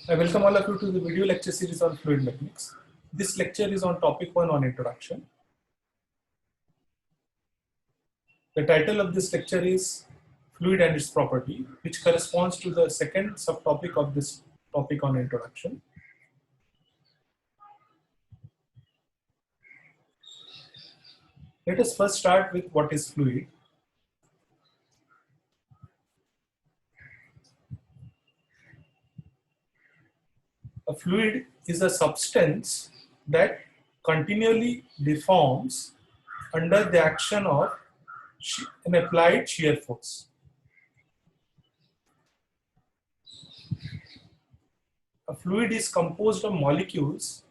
I welcome all of you to the video lecture series on fluid mechanics. This lecture is on topic 1 on introduction. The title of this lecture is Fluid and its property, which corresponds to the second subtopic of this topic on introduction. Let us first start with what is fluid. A fluid is a substance that continually deforms under the action of an applied shear force. A fluid is composed of molecules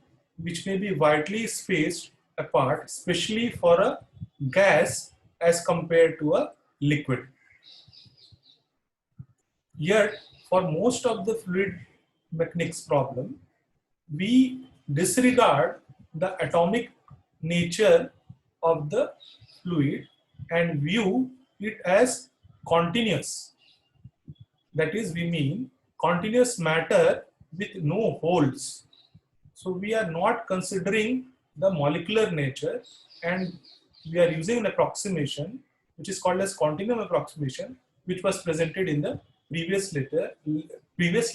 which may be widely spaced apart, especially for a gas as compared to a liquid. Yet, for most of the fluid mechanics problem, we disregard the atomic nature of the fluid and view it as continuous. That is, we mean continuous matter with no holes. So we are not considering the molecular nature, and we are using an approximation which is called as continuum approximation, which was presented in the previous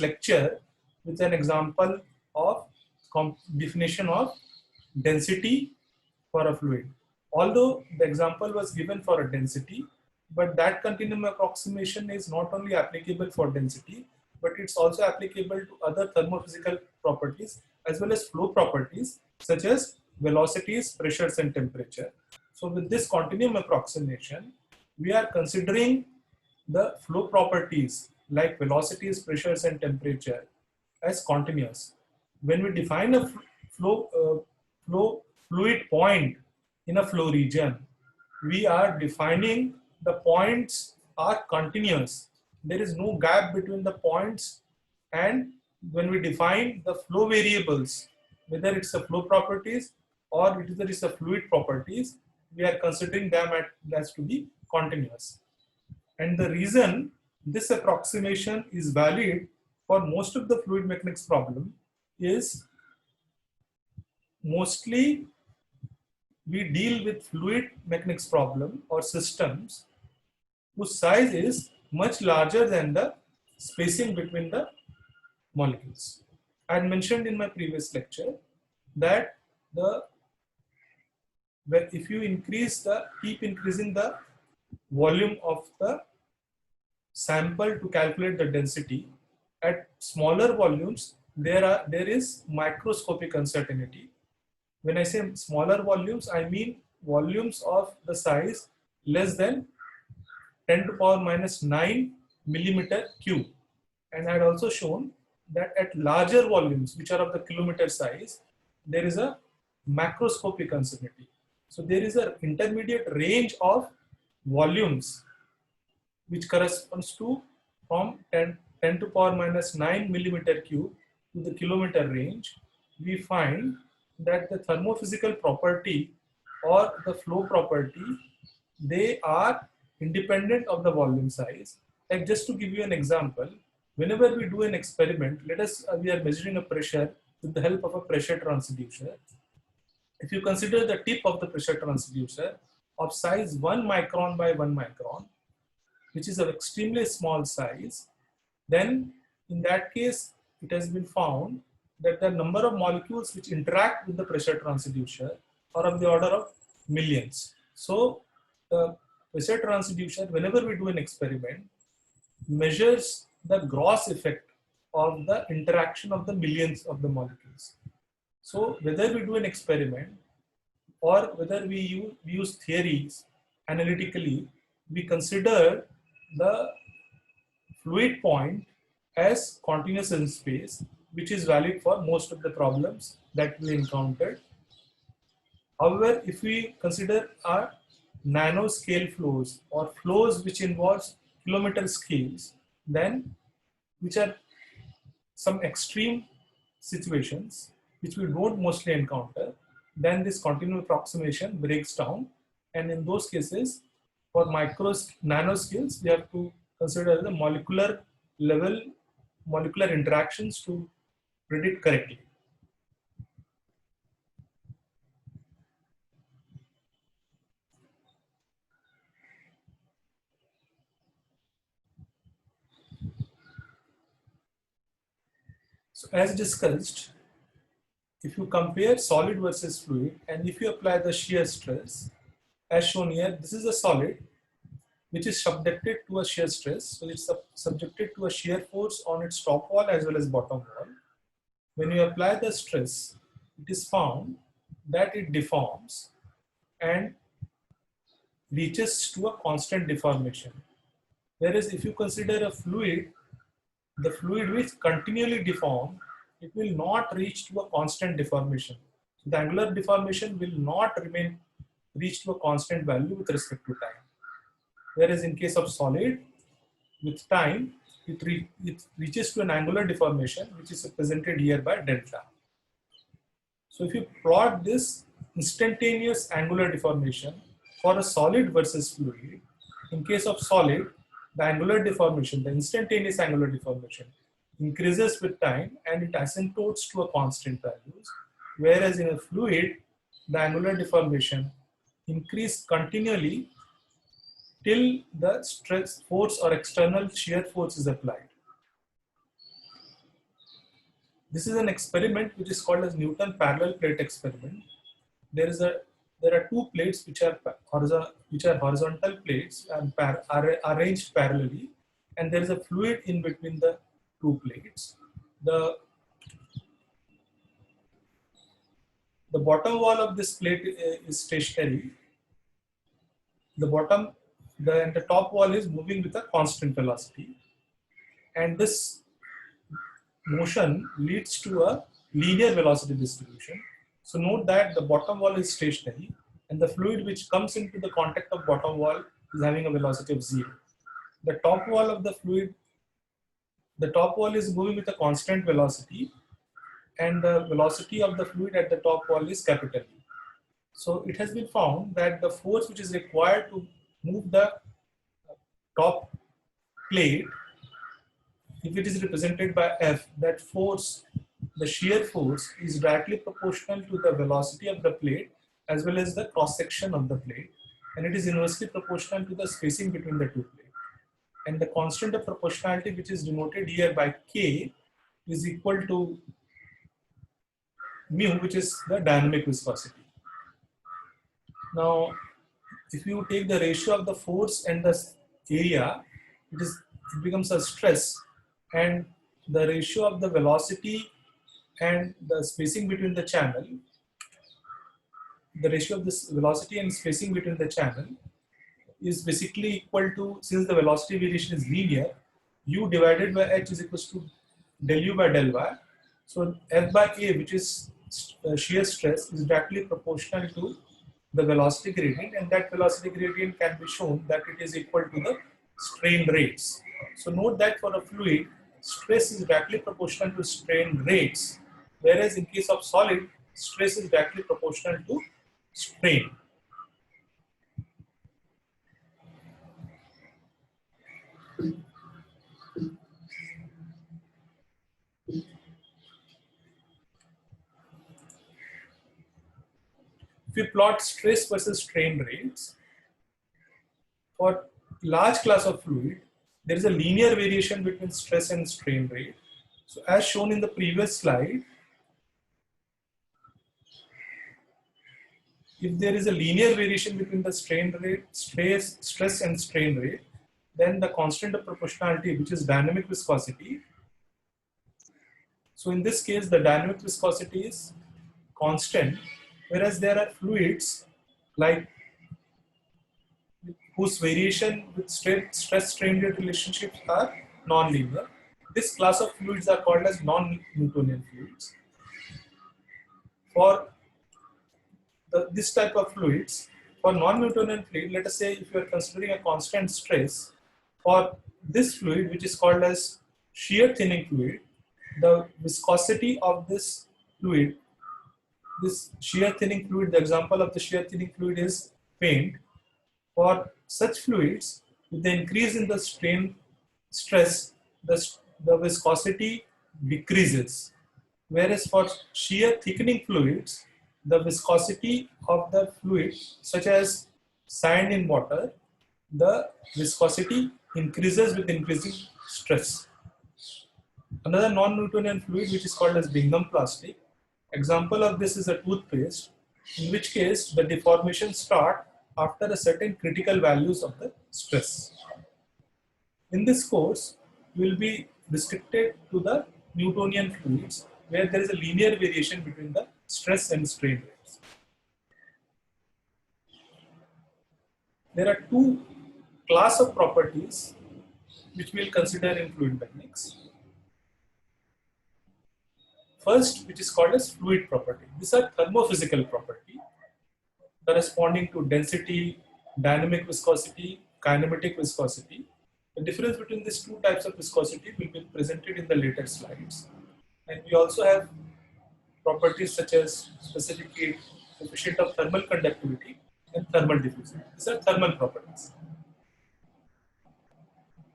lecture with an example of definition of density for a fluid. Although the example was given for a density, but that continuum approximation is not only applicable for density, but it's also applicable to other thermophysical properties as well as flow properties such as velocities, pressures, and temperature. So with this continuum approximation, we are considering the flow properties like velocities, pressures, and temperature as continuous. When we define a fluid point in a flow region, we are defining the points are continuous. There is no gap between the points, and when we define the flow variables, whether it's the flow properties or whether it's the fluid properties, we are considering them as to be continuous. And the reason this approximation is valid for most of the fluid mechanics problem is mostly we deal with fluid mechanics problem or systems whose size is much larger than the spacing between the molecules. I had mentioned in my previous lecture that if you keep increasing the volume of the sample to calculate the density, at smaller volumes there is microscopic uncertainty. When I say smaller volumes, I mean volumes of the size less than 10 to power minus 9 millimeter cube. And I had also shown that at larger volumes, which are of the kilometer size, there is a macroscopic uncertainty. So there is an intermediate range of volumes which corresponds to from 10 to power minus 9 millimeter cube to the kilometer range. We find that the thermophysical property or the flow property, they are independent of the volume size. Like, just to give you an example, whenever we do an experiment, we are measuring a pressure with the help of a pressure transducer. If you consider the tip of the pressure transducer of size 1 micron by 1 micron, which is an extremely small size, then in that case, it has been found that the number of molecules which interact with the pressure transducer are of the order of millions. So the pressure transducer, whenever we do an experiment, measures the gross effect of the interaction of the millions of the molecules. So whether we do an experiment or whether we use theories analytically, we consider the fluid point as continuous in space, which is valid for most of the problems that we encountered. However, if we consider our nanoscale flows or flows which involves kilometer scales, then which are some extreme situations which we don't mostly encounter, then this continuum approximation breaks down. And in those cases, for nanoscales, we have to consider the molecular level, molecular interactions to predict correctly. So as discussed, if you compare solid versus fluid and if you apply the shear stress, as shown here, this is a solid which is subjected to a shear stress. So it's subjected to a shear force on its top wall as well as bottom wall. When you apply the stress, it is found that it deforms and reaches to a constant deformation. Whereas if you consider a fluid, the fluid which continually deform, it will not reach to a constant deformation. So the angular deformation will not reach to a constant value with respect to time. Whereas in case of solid, with time, it reaches to an angular deformation, which is represented here by delta. So if you plot this instantaneous angular deformation for a solid versus fluid, in case of solid, the angular deformation, the instantaneous angular deformation increases with time and it asymptotes to a constant values. Whereas in a fluid, the angular deformation increase continually till the stress force or external shear force is applied. This is an experiment which is called as Newton parallel plate experiment. There are two plates which are horizontal plates and are arranged parallelly, and there is a fluid in between the two plates. The bottom wall of this plate is stationary. The top wall is moving with a constant velocity, and this motion leads to a linear velocity distribution. So note that the bottom wall is stationary and the fluid which comes into the contact of bottom wall is having a velocity of 0. The top wall of the fluid, the top wall is moving with a constant velocity and the velocity of the fluid at the top wall is capital E. So it has been found that the force which is required to move the top plate, if it is represented by F, that force, the shear force, is directly proportional to the velocity of the plate as well as the cross section of the plate, and it is inversely proportional to the spacing between the two plates. And the constant of proportionality, which is denoted here by K, is equal to mu, which is the dynamic viscosity. Now, if you take the ratio of the force and the area, it becomes a stress, and the ratio of the velocity and the spacing between the channel, the ratio of this velocity and spacing between the channel is basically equal to, since the velocity variation is linear, u divided by h is equal to del u by del y. So F by A, which is shear stress, is directly proportional to the velocity gradient, and that velocity gradient can be shown that it is equal to the strain rates. So note that for a fluid, stress is directly proportional to strain rates, whereas in case of solid, stress is directly proportional to strain. If we plot stress versus strain rates, for large class of fluid, there is a linear variation between stress and strain rate. So as shown in the previous slide, if there is a linear variation between the strain rate, stress and strain rate, then the constant of proportionality, which is dynamic viscosity. So in this case, the dynamic viscosity is constant, whereas there are fluids like whose variation with stress strain rate relationships are non-linear. This class of fluids are called as non-Newtonian fluids. For this type of fluids, for non-Newtonian fluid, let us say if you are considering a constant stress, for this fluid, which is called as shear thinning fluid, the viscosity of this fluid, this shear thinning fluid, the example of the shear thinning fluid is paint. For such fluids, with the increase in the strain stress, the viscosity decreases. Whereas for shear thickening fluids, the viscosity of the fluid, such as sand in water, the viscosity increases with increasing stress. Another non-Newtonian fluid which is called as Bingham plastic. Example of this is a toothpaste, in which case the deformation start after a certain critical values of the stress. In this course, we will be restricted to the Newtonian fluids where there is a linear variation between the stress and strain rates. There are two class of properties which we will consider in fluid mechanics. First, which is called as fluid property. These are thermophysical property corresponding to density, dynamic viscosity, kinematic viscosity. The difference between these two types of viscosity will be presented in the later slides. And we also have properties such as specific heat, coefficient of thermal conductivity, and thermal diffusivity. These are thermal properties.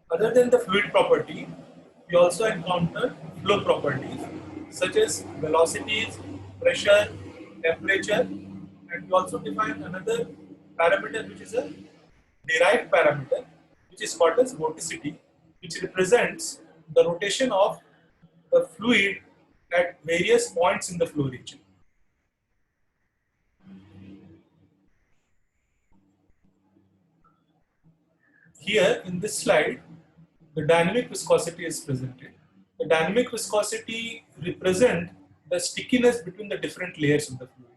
Other than the fluid property, we also encounter flow properties such as velocities, pressure, temperature, and we also define another parameter which is a derived parameter which is called as vorticity, which represents the rotation of the fluid at various points in the flow region. Here in this slide, the dynamic viscosity is presented. The dynamic viscosity represents the stickiness between the different layers of the fluid.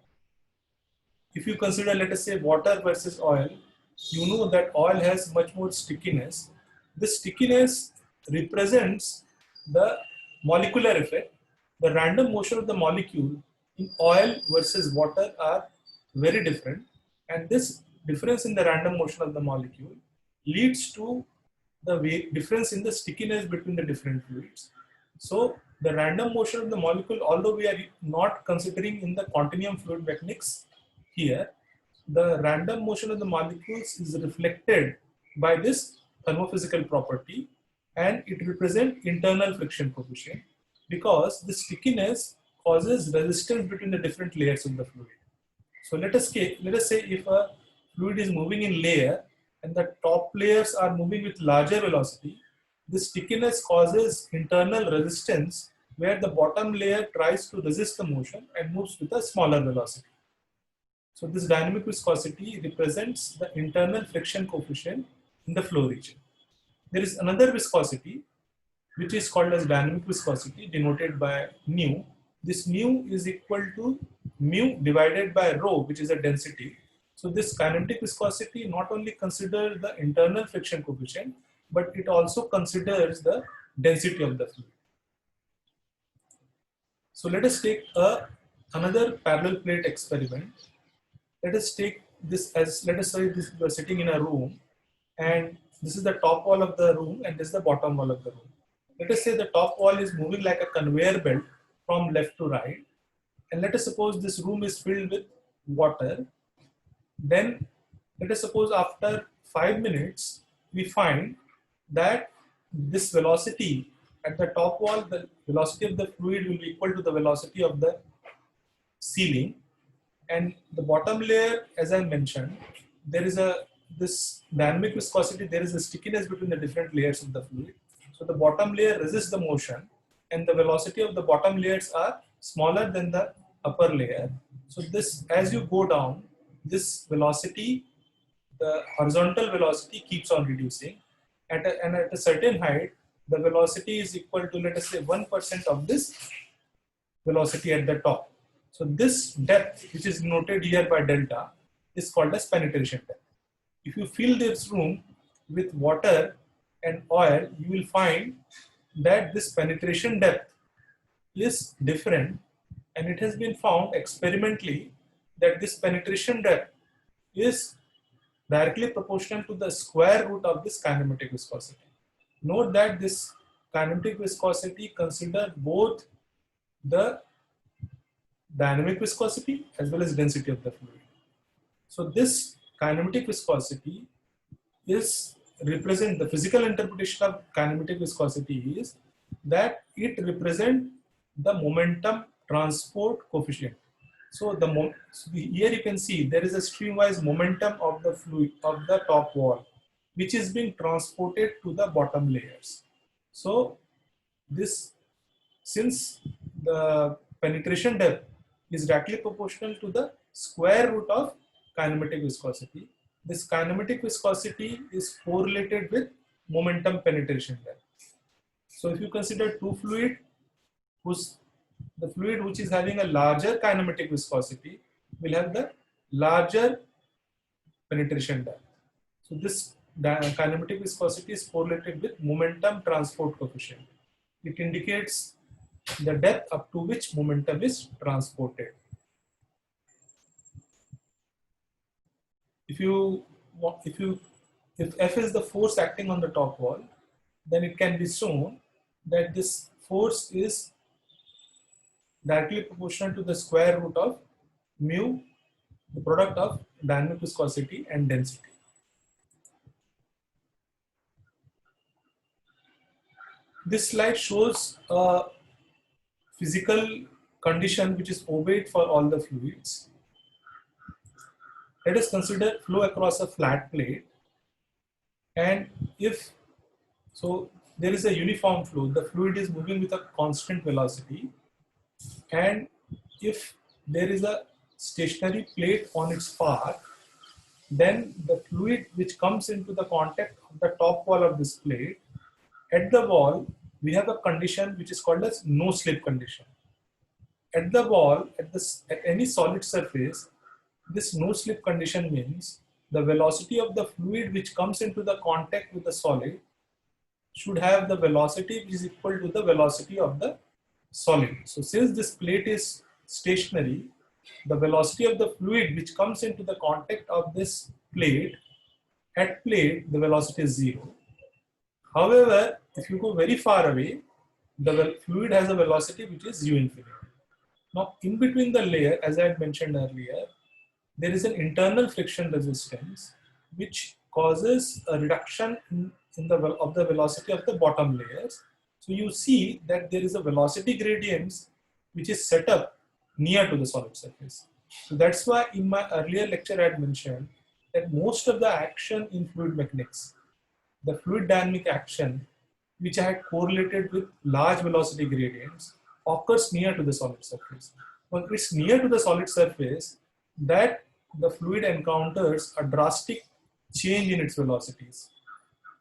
If you consider, let us say, water versus oil, you know that oil has much more stickiness. This stickiness represents the molecular effect. The random motion of the molecule in oil versus water are very different, and this difference in the random motion of the molecule leads to the difference in the stickiness between the different fluids. So the random motion of the molecule, although we are not considering in the continuum fluid mechanics here, the random motion of the molecules is reflected by this thermophysical property, and it represents internal friction coefficient because the stickiness causes resistance between the different layers of the fluid. So let us say if a fluid is moving in layer and the top layers are moving with larger velocity, this stickiness causes internal resistance where the bottom layer tries to resist the motion and moves with a smaller velocity. So this dynamic viscosity represents the internal friction coefficient in the flow region. There is another viscosity which is called as dynamic viscosity, denoted by mu. This mu is equal to mu divided by rho, which is a density. So this kinetic viscosity not only considers the internal friction coefficient, but it also considers the density of the fluid. So let us take another parallel plate experiment. Let us take this as, let us say this, you are sitting in a room and this is the top wall of the room and this is the bottom wall of the room. Let us say the top wall is moving like a conveyor belt from left to right, and let us suppose this room is filled with water. Then let us suppose after 5 minutes we find that this velocity at the top wall, the velocity of the fluid will be equal to the velocity of the ceiling, and the bottom layer, as I mentioned, there is this dynamic viscosity, there is a stickiness between the different layers of the fluid. So the bottom layer resists the motion and the velocity of the bottom layers are smaller than the upper layer. So this, as you go down, this velocity, the horizontal velocity keeps on reducing, and at a certain height, the velocity is equal to, let us say, 1% of this velocity at the top. So this depth, which is noted here by delta, is called as penetration depth. If you fill this room with water and oil, you will find that this penetration depth is different, and it has been found experimentally that this penetration depth is directly proportional to the square root of this kinematic viscosity. Note that this kinematic viscosity considers both the dynamic viscosity as well as density of the fluid. So this kinematic viscosity is represent, the physical interpretation of kinematic viscosity is that it represents the momentum transport coefficient. So here you can see there is a streamwise momentum of the fluid of the top wall, which is being transported to the bottom layers. So this, since the penetration depth is directly proportional to the square root of kinematic viscosity, this kinematic viscosity is correlated with momentum penetration depth. So if you consider two fluid, the fluid which is having a larger kinematic viscosity will have the larger penetration depth. So this kinematic viscosity is correlated with momentum transport coefficient. It indicates the depth up to which momentum is transported. If F is the force acting on the top wall, then it can be shown that this force is directly proportional to the square root of mu, the product of dynamic viscosity and density. This slide shows a physical condition which is obeyed for all the fluids. Let us consider flow across a flat plate, and if so, there is a uniform flow. The fluid is moving with a constant velocity, and if there is a stationary plate on its path, then the fluid which comes into the contact of the top wall of this plate, at the wall we have a condition which is called as no slip condition. At the wall, at any solid surface, this no slip condition means the velocity of the fluid which comes into the contact with the solid should have the velocity which is equal to the velocity of the solid. So since this plate is stationary, the velocity of the fluid which comes into the contact of this plate, at plate the velocity is 0. However, if you go very far away, the fluid has a velocity which is u infinity. Now in between the layer, as I had mentioned earlier, there is an internal friction resistance which causes a reduction of the velocity of the bottom layers. So you see that there is a velocity gradient which is set up near to the solid surface. So that's why in my earlier lecture I had mentioned that most of the action in fluid mechanics, the fluid dynamic action which I had correlated with large velocity gradients, occurs near to the solid surface. When it's near to the solid surface, that the fluid encounters a drastic change in its velocities.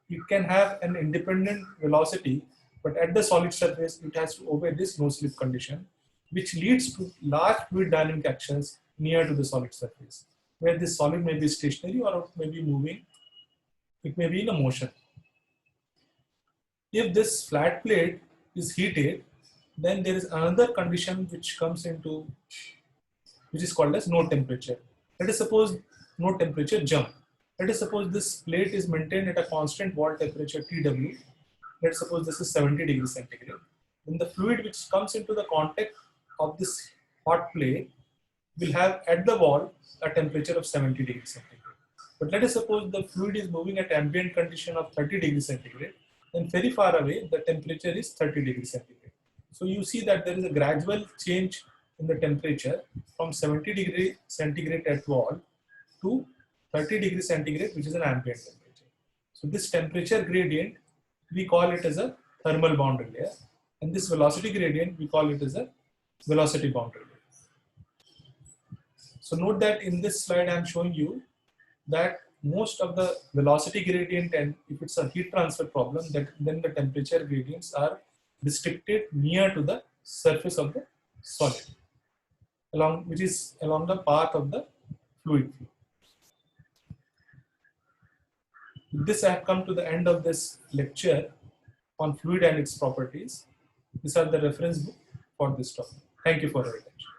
It can have an independent velocity, but at the solid surface, it has to obey this no slip condition, which leads to large fluid dynamic actions near to the solid surface, where this solid may be stationary or it may be moving, it may be in a motion. If this flat plate is heated, then there is another condition which comes into, which is called as no temperature. Let us suppose no temperature jump. Let us suppose this plate is maintained at a constant wall temperature Tw. Let's suppose this is 70 degrees centigrade. Then the fluid which comes into the contact of this hot plate will have at the wall a temperature of 70 degrees centigrade. But let us suppose the fluid is moving at ambient condition of 30 degrees centigrade. Then very far away, the temperature is 30 degrees centigrade. So you see that there is a gradual change in the temperature from 70 degrees centigrade at wall to 30 degrees centigrade, which is an ambient temperature. So this temperature gradient, we call it as a thermal boundary layer, and this velocity gradient, we call it as a velocity boundary layer. So note that in this slide, I am showing you that most of the velocity gradient, and if it's a heat transfer problem, then the temperature gradients are restricted near to the surface of the solid, which is along the path of the fluid flow. With this, I have come to the end of this lecture on fluid and its properties. These are the reference book for this topic. Thank you for your attention.